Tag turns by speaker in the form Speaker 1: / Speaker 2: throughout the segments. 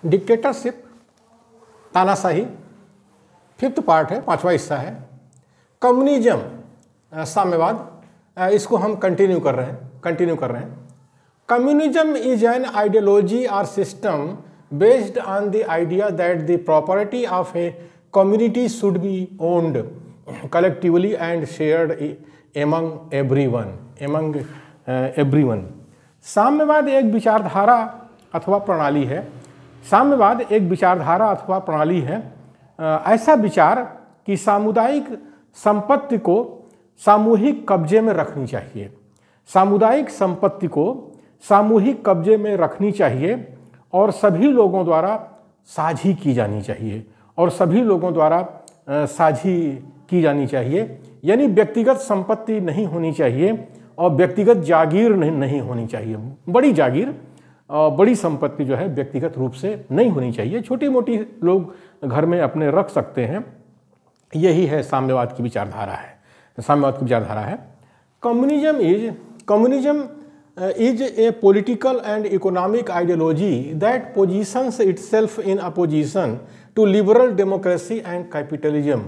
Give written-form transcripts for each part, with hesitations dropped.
Speaker 1: Dictatorship, तानाशाही, 5th part है, 5वां हिस्सा है। कम्युनिज्म, साम्यवाद, इसको हम कंटिन्यू कर रहे हैं। कम्युनिज्म इज एन आइडियोलॉजी और system based on the idea that the property of a community should be owned collectively and shared among everyone. साम्यवाद एक विचारधारा अथवा प्रणाली है। साम्यवाद एक विचारधारा अथवा प्रणाली है, ऐसा विचार कि सामुदायिक संपत्ति को सामूहिक कब्जे में रखनी चाहिए। सामुदायिक संपत्ति को सामूहिक कब्जे में रखनी चाहिए और सभी लोगों द्वारा साझी की जानी चाहिए यानी व्यक्तिगत संपत्ति नहीं होनी चाहिए और व्यक्तिगत जागीर नहीं होनी चाहिए। बड़ी जागीर और बड़ी संपत्ति जो है व्यक्तिगत रूप से नहीं होनी चाहिए, छोटी मोटी लोग घर में अपने रख सकते हैं। यही है साम्यवाद की विचारधारा है। Communism is a political and economic ideology that positions itself in opposition to liberal democracy and capitalism.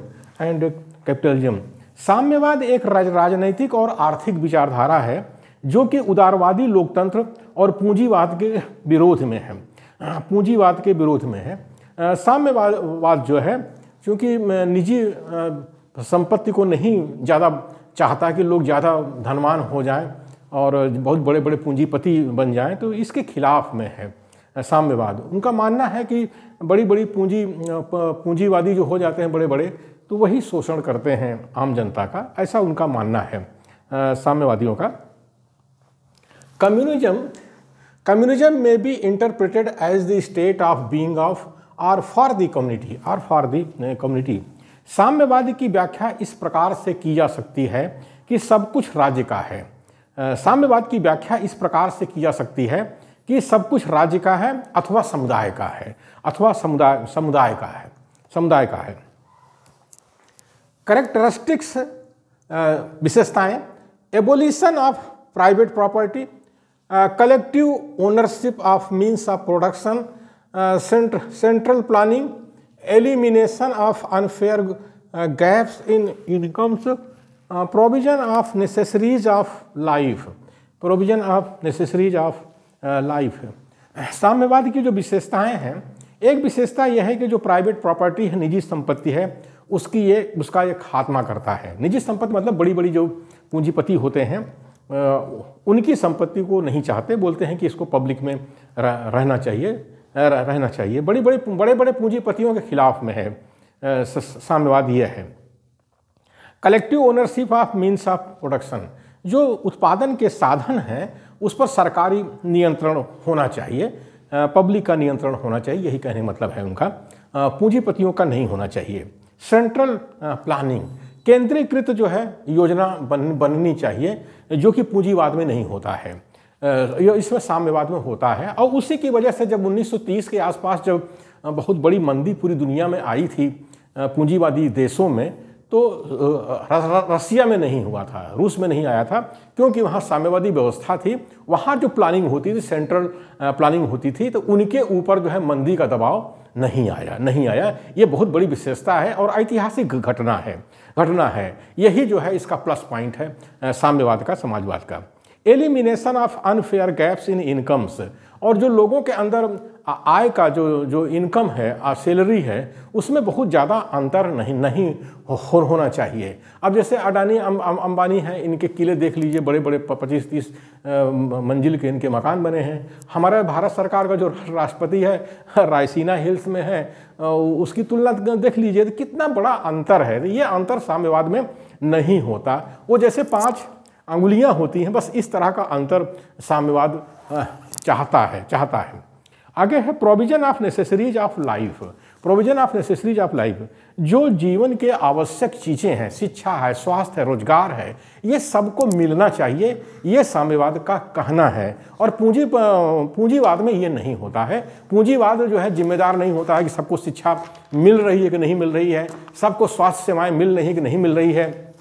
Speaker 1: साम्यवाद एक राजनैतिक और आर्थिक विचारधारा है जो कि उदारवादी लोकतंत्र और पूंजीवाद के विरोध में है। साम्यवाद जो है चूँकि निजी संपत्ति को नहीं ज़्यादा चाहता कि लोग ज़्यादा धनवान हो जाएं और बहुत बड़े बड़े पूंजीपति बन जाएं, तो इसके खिलाफ में है साम्यवाद। उनका मानना है कि बड़ी बड़ी पूंजीवादी जो हो जाते हैं बड़े तो वही शोषण करते हैं आम जनता का, ऐसा उनका मानना है साम्यवादियों का। कम्युनिज्म में be interpreted as the state of being of और फॉर द कम्युनिटी। साम्यवाद की व्याख्या इस प्रकार से की जा सकती है कि सब कुछ राज्य का है। साम्यवाद की व्याख्या इस प्रकार से की जा सकती है कि सब कुछ राज्य का है अथवा समुदाय का है। कैरेक्टरिस्टिक्स, विशेषताएं: abolition of private property, collective ownership of means of production, central planning, elimination of unfair gaps in incomes, provision of necessaries of life. साम्यवाद की जो विशेषताएं हैं, एक विशेषता यह है कि जो प्राइवेट प्रॉपर्टी है, निजी संपत्ति है, उसका ये खात्मा करता है। निजी संपत्ति मतलब बड़ी बड़ी जो पूंजीपति होते हैं उनकी संपत्ति को नहीं चाहते, बोलते हैं कि इसको पब्लिक में रहना चाहिए। बड़े बड़े पूंजीपतियों के खिलाफ में है साम्यवाद यह है। Collective ownership of means of production, जो उत्पादन के साधन हैं उस पर सरकारी नियंत्रण होना चाहिए, पब्लिक का नियंत्रण होना चाहिए, यही कहने मतलब है उनका, पूंजीपतियों का नहीं होना चाहिए। सेंट्रल प्लानिंग, केंद्रीकृत जो है योजना बननी चाहिए, जो कि पूंजीवाद में नहीं होता है, इसमें साम्यवाद में होता है। और उसी की वजह से जब 1930 के आसपास जब बहुत बड़ी मंदी पूरी दुनिया में आई थी पूंजीवादी देशों में, तो रसिया में नहीं हुआ था, रूस में नहीं आया था, क्योंकि वहाँ साम्यवादी व्यवस्था थी। वहाँ जो प्लानिंग होती थी, सेंट्रल प्लानिंग होती थी, तो उनके ऊपर जो है मंदी का दबाव नहीं आया। ये बहुत बड़ी विशेषता है और ऐतिहासिक घटना है। यही जो है इसका प्लस पॉइंट है साम्यवाद का, समाजवाद का। Elimination of unfair gaps in incomes, और जो लोगों के अंदर आय का जो इनकम है, सैलरी है, उसमें बहुत ज़्यादा अंतर नहीं होना चाहिए। अब जैसे अडानी अंबानी हैं, इनके किले देख लीजिए, बड़े बड़े 25-30 मंजिल के इनके मकान बने हैं। हमारे भारत सरकार का जो राष्ट्रपति है रायसीना हिल्स में है, उसकी तुलना देख लीजिए तो कितना बड़ा अंतर है। ये अंतर साम्यवाद में नहीं होता। वो जैसे 5 अंगुलियां होती हैं, बस इस तरह का अंतर साम्यवाद चाहता है। आगे है provision of necessaries of life. जो जीवन के आवश्यक चीज़ें हैं, शिक्षा है, स्वास्थ्य है, रोजगार है, ये सबको मिलना चाहिए, ये साम्यवाद का कहना है। और पूंजीवाद में ये नहीं होता है। पूंजीवाद जो है जिम्मेदार नहीं होता है कि सबको शिक्षा मिल रही है कि नहीं मिल रही है, सबको स्वास्थ्य सेवाएं मिल रही है कि नहीं मिल रही है,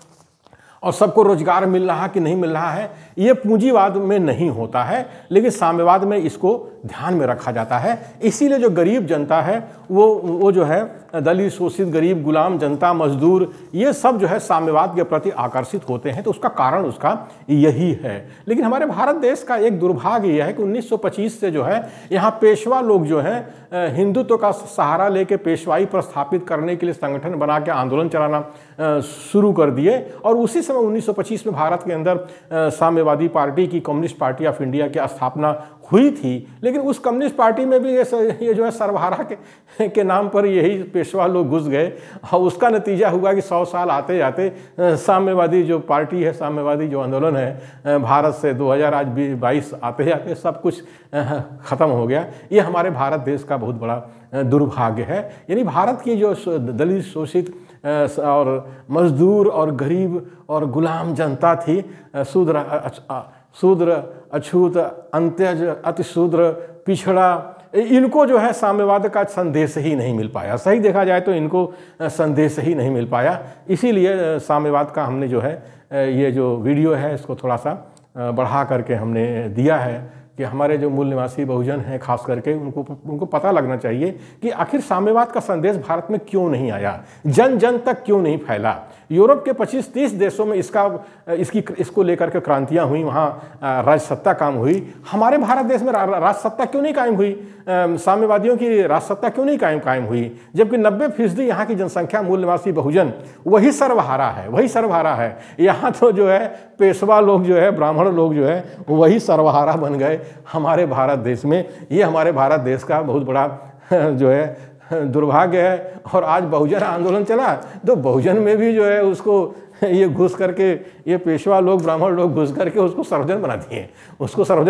Speaker 1: और सबको रोजगार मिल रहा कि नहीं मिल रहा है। ये पूंजीवाद में नहीं होता है, लेकिन साम्यवाद में इसको ध्यान में रखा जाता है। इसीलिए जो गरीब जनता है वो जो है दलित, शोषित, गरीब, गुलाम जनता, मजदूर, ये सब जो है साम्यवाद के प्रति आकर्षित होते हैं। तो उसका कारण उसका यही है। लेकिन हमारे भारत देश का एक दुर्भाग्य यह है कि 1925 से जो है यहाँ पेशवा लोग जो है हिंदुत्व का सहारा लेके पेशवाई पर स्थापित करने के लिए संगठन बना के आंदोलन चलाना शुरू कर दिए। और उसी समय 1925 में भारत के अंदर साम्यवादी पार्टी की, कम्युनिस्ट पार्टी ऑफ इंडिया की स्थापना हुई थी। लेकिन उस कम्युनिस्ट पार्टी में भी ये जो है सर्वहारा के नाम पर यही पेशवा लोग घुस गए और उसका नतीजा हुआ कि 100 साल आते जाते साम्यवादी जो पार्टी है, साम्यवादी जो आंदोलन है भारत से 2022 आते जाते सब कुछ ख़त्म हो गया। ये हमारे भारत देश का बहुत बड़ा दुर्भाग्य है। यानी भारत की जो दलित, शोषित और मजदूर और गरीब और गुलाम जनता थी, शूद्र, अछूत, अंत्यज, अतिशूद्र, पिछड़ा, इनको जो है साम्यवाद का संदेश ही नहीं मिल पाया। सही देखा जाए तो इनको संदेश ही नहीं मिल पाया। इसीलिए साम्यवाद का हमने जो है ये जो वीडियो है इसको थोड़ा सा बढ़ा करके हमने दिया है कि हमारे जो मूल निवासी बहुजन हैं खास करके उनको पता लगना चाहिए कि आखिर साम्यवाद का संदेश भारत में क्यों नहीं आया, जन जन तक क्यों नहीं फैला। यूरोप के 25-30 देशों में इसको लेकर के क्रांतियां हुई, वहाँ राजसत्ता काम हुई। हमारे भारत देश में राजसत्ता क्यों नहीं कायम हुई, साम्यवादियों की राजसत्ता क्यों नहीं कायम हुई, जबकि 90% यहाँ की जनसंख्या मूल निवासी बहुजन वही सर्वहारा है। यहाँ तो जो है पेशवा लोग जो है, ब्राह्मण लोग जो है वही सर्वहारा बन गए हमारे भारत देश में। ये हमारे भारत देश का बहुत बड़ा जो है दुर्भाग्य है। और आज बहुजन आंदोलन चला तो बहुजन में भी जो है उसको ये घुस करके, ये पेशवा लोग, ब्राह्मण लोग घुस करके उसको सर्वजन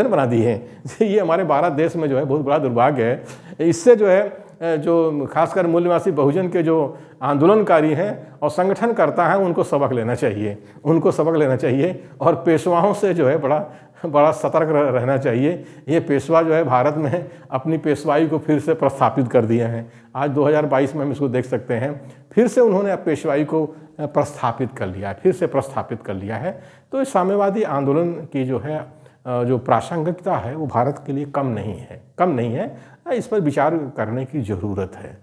Speaker 1: बना दिए। ये हमारे भारत देश में जो है बहुत बड़ा दुर्भाग्य है। इससे जो है जो खासकर मूल निवासी बहुजन के जो आंदोलनकारी हैं और संगठनकर्ता हैं उनको सबक लेना चाहिए और पेशवाओं से जो है बड़ा सतर्क रहना चाहिए। ये पेशवा जो है भारत में अपनी पेशवाई को फिर से प्रस्थापित कर दिए हैं। आज 2022 में हम इसको देख सकते हैं, फिर से उन्होंने पेशवाई को प्रस्थापित कर लिया है। तो इस साम्यवादी आंदोलन की जो है जो प्रासंगिकता है वो भारत के लिए कम नहीं है। इस पर विचार करने की ज़रूरत है।